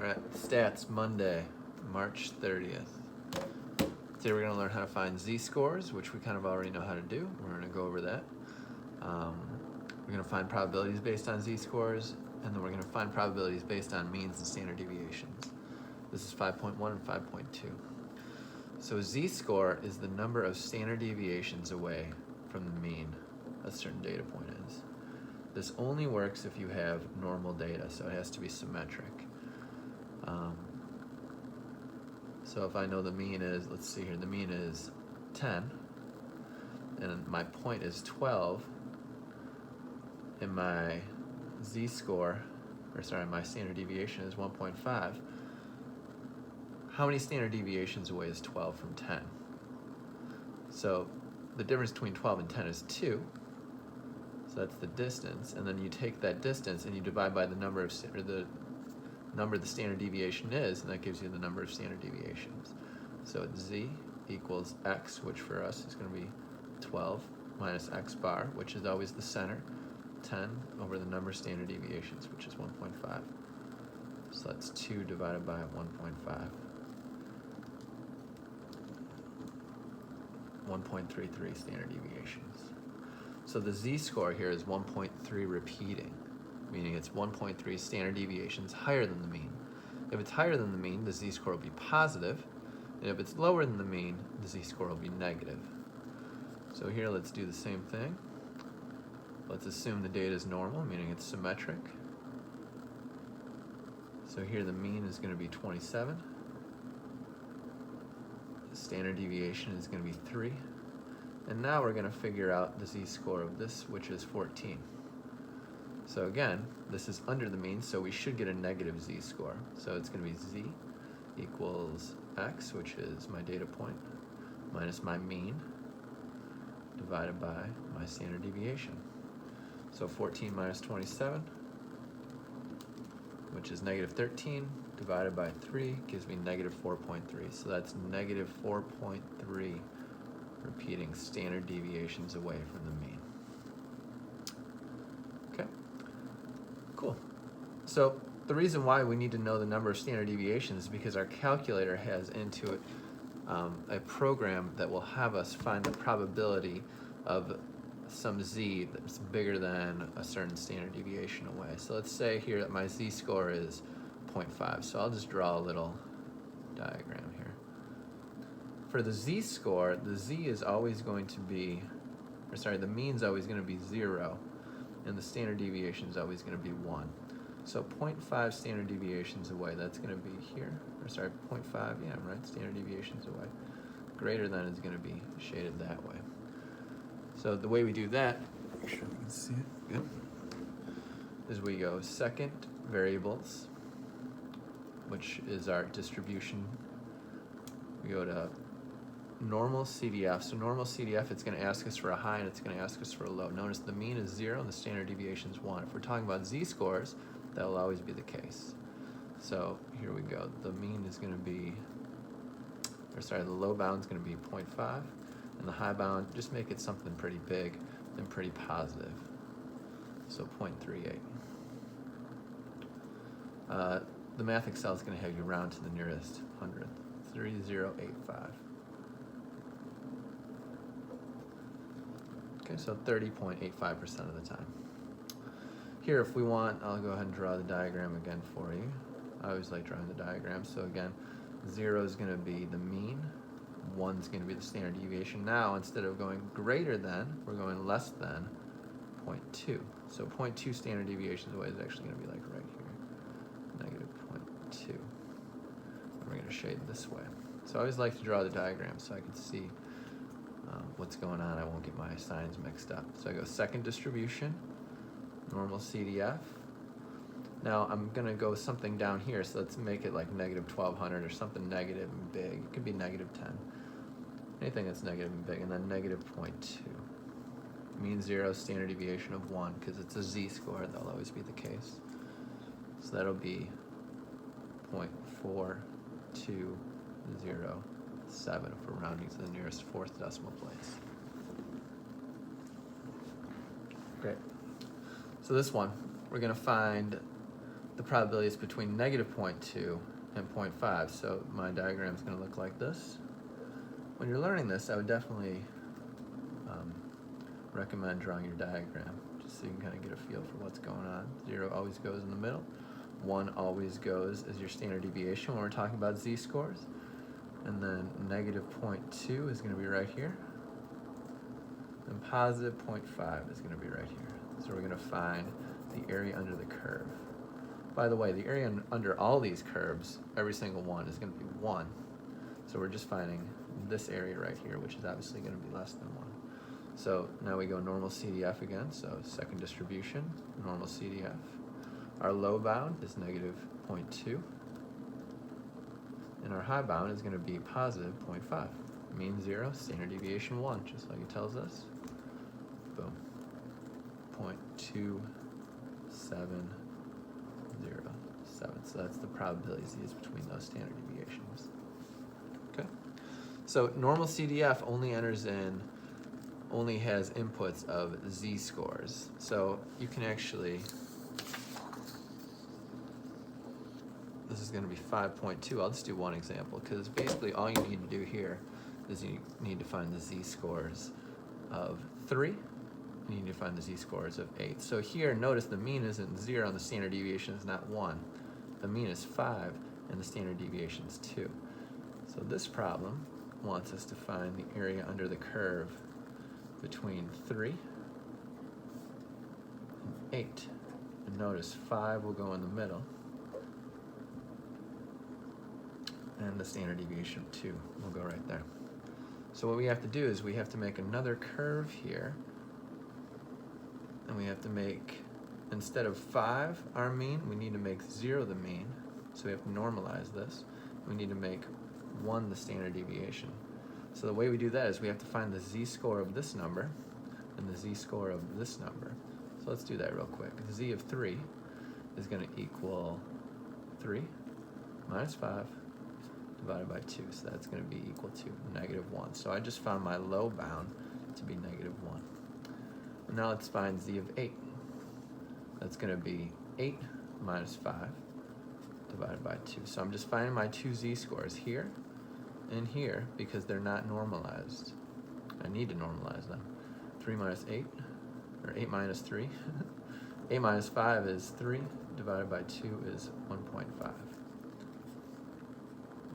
Alright, stats Monday, March 30th. Today we're going to learn how to find z-scores, which we kind of already know how to do. We're going to go over that. We're going to find probabilities based on z-scores, and then we're going to find probabilities based on means and standard deviations. This is 5.1 and 5.2. So z-score is the number of standard deviations away from the mean a certain data point is. This only works if you have normal data, so it has to be symmetric. So if I know the mean is, let's see here, the mean is 10, and my point is 12, and my z-score, my standard deviation is 1.5, how many standard deviations away is 12 from 10? So the difference between 12 and 10 is 2, so that's the distance, and then you take that distance and you divide by the number of, the standard deviation is, and that gives you the number of standard deviations. So it's z equals x, which for us is going to be 12 minus x bar, which is always the center, 10 over the number of standard deviations, which is 1.5. So that's 2 divided by 1.5. 1.33 standard deviations. So the z-score here is 1.3 repeating, meaning it's 1.3 standard deviations higher than the mean. If it's higher than the mean, the z-score will be positive, and if it's lower than the mean, the z-score will be negative. So here let's do the same thing. Let's assume the data is normal, meaning it's symmetric. So here the mean is going to be 27. The standard deviation is going to be 3. And now we're going to figure out the z-score of this, which is 14. So again, this is under the mean, so we should get a negative z-score. So it's going to be z equals x, which is my data point, minus my mean, divided by my standard deviation. So 14 minus 27, which is negative 13, divided by 3 gives me negative 4.3. So that's negative 4.3 repeating standard deviations away from the mean. Okay, cool. So the reason why we need to know the number of standard deviations is because our calculator has into it a program that will have us find the probability of some z that's bigger than a certain standard deviation away. So let's say here that my z-score is 0.5. So I'll just draw a little diagram here. For the z-score, the z is always going to be, the mean is always going to be 0, and the standard deviation is always going to be 1. So 0.5 standard deviations away, that's going to be here. 0.5, yeah, right, standard deviations away. Greater than is going to be shaded that way. So the way we do that, make sure you can see it, yep, is we go second variables, which is our distribution. We go to normal CDF. So normal CDF, it's going to ask us for a high and it's going to ask us for a low. Notice the mean is 0 and the standard deviation is 1. If we're talking about z-scores, that will always be the case. So here we go. The mean is going to be, the low bound is going to be 0.5, and the high bound, just make it something pretty big and pretty positive. So 0.38. The math Excel is going to have you round to the nearest hundredth, 3085. Okay, so 30.85% of the time. Here, if we want, I'll go ahead and draw the diagram again for you. I always like drawing the diagram. So again, 0 is going to be the mean, 1 is going to be the standard deviation. Now, instead of going greater than, we're going less than 0.2. So 0.2 standard deviations away is actually going to be like right here, negative 0.2. And we're going to shade this way. So I always like to draw the diagram so I can see what's going on. I won't get my signs mixed up. So I go second distribution, normal CDF. Now I'm going to go something down here, so let's make it like negative 1200 or something negative and big. It could be negative 10. Anything that's negative and big, and then negative 0.2. Mean 0, standard deviation of 1, because it's a z-score, that'll always be the case. So that'll be 0.4207 if we're rounding to the nearest fourth decimal place. Great. So this one, we're going to find the probability is between negative 0.2 and 0.5. So my diagram is going to look like this. When you're learning this, I would definitely recommend drawing your diagram, just so you can kind of get a feel for what's going on. 0 always goes in the middle. 1 always goes as your standard deviation when we're talking about z-scores. And then negative 0.2 is going to be right here. And positive 0.5 is going to be right here. So we're going to find the area under the curve. By the way, the area under all these curves, every single one, is going to be 1. So we're just finding this area right here, which is obviously going to be less than 1. So now we go normal CDF again, so second distribution, normal CDF. Our low bound is negative 0.2. And our high bound is going to be positive 0.5. Mean 0, standard deviation 1, just like it tells us. Boom. 0.2707. So that's the probabilities between those standard deviations. Okay. So normal CDF only has inputs of z-scores. So you can actually, this is going to be 5.2. I'll just do one example, because basically all you need to do here is you need to find the z-scores of 3, and you need to find the z-scores of 8. So here, notice the mean isn't 0 and the standard deviation is not 1. The mean is 5 and the standard deviation is 2. So this problem wants us to find the area under the curve between 3 and 8. And notice 5 will go in the middle, and the standard deviation of 2 will go right there. So what we have to do is we have to make another curve here, and we have to make, instead of 5 our mean, we need to make 0 the mean. So we have to normalize this. We need to make 1 the standard deviation. So the way we do that is we have to find the z-score of this number and the z-score of this number. So let's do that real quick. The z of 3 is going to equal 3 minus 5 divided by 2. So that's going to be equal to negative 1. So I just found my low bound to be negative 1. And now let's find z of 8. That's going to be 8 minus 5 divided by 2. So I'm just finding my two z-scores here and here because they're not normalized. I need to normalize them. 3 minus 8, or 8 minus 3. 8 minus 5 is 3, divided by 2 is 1.5.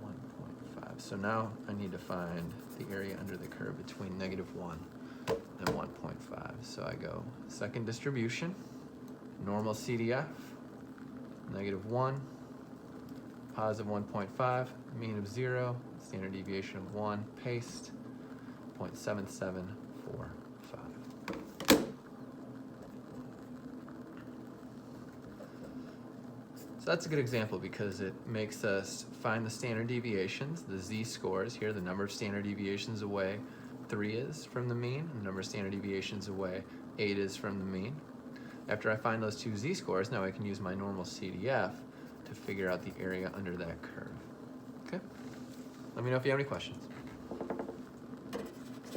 1.5. So now I need to find the area under the curve between negative 1 and 1.5. So I go second distribution, normal CDF, negative 1, positive 1.5, mean of 0, standard deviation of 1, paste, 0.7745. So that's a good example because it makes us find the standard deviations, the z-scores here, the number of standard deviations away 3 is from the mean, the number of standard deviations away 8 is from the mean. After I find those two z-scores, now I can use my normal CDF to figure out the area under that curve. Okay? Let me know if you have any questions.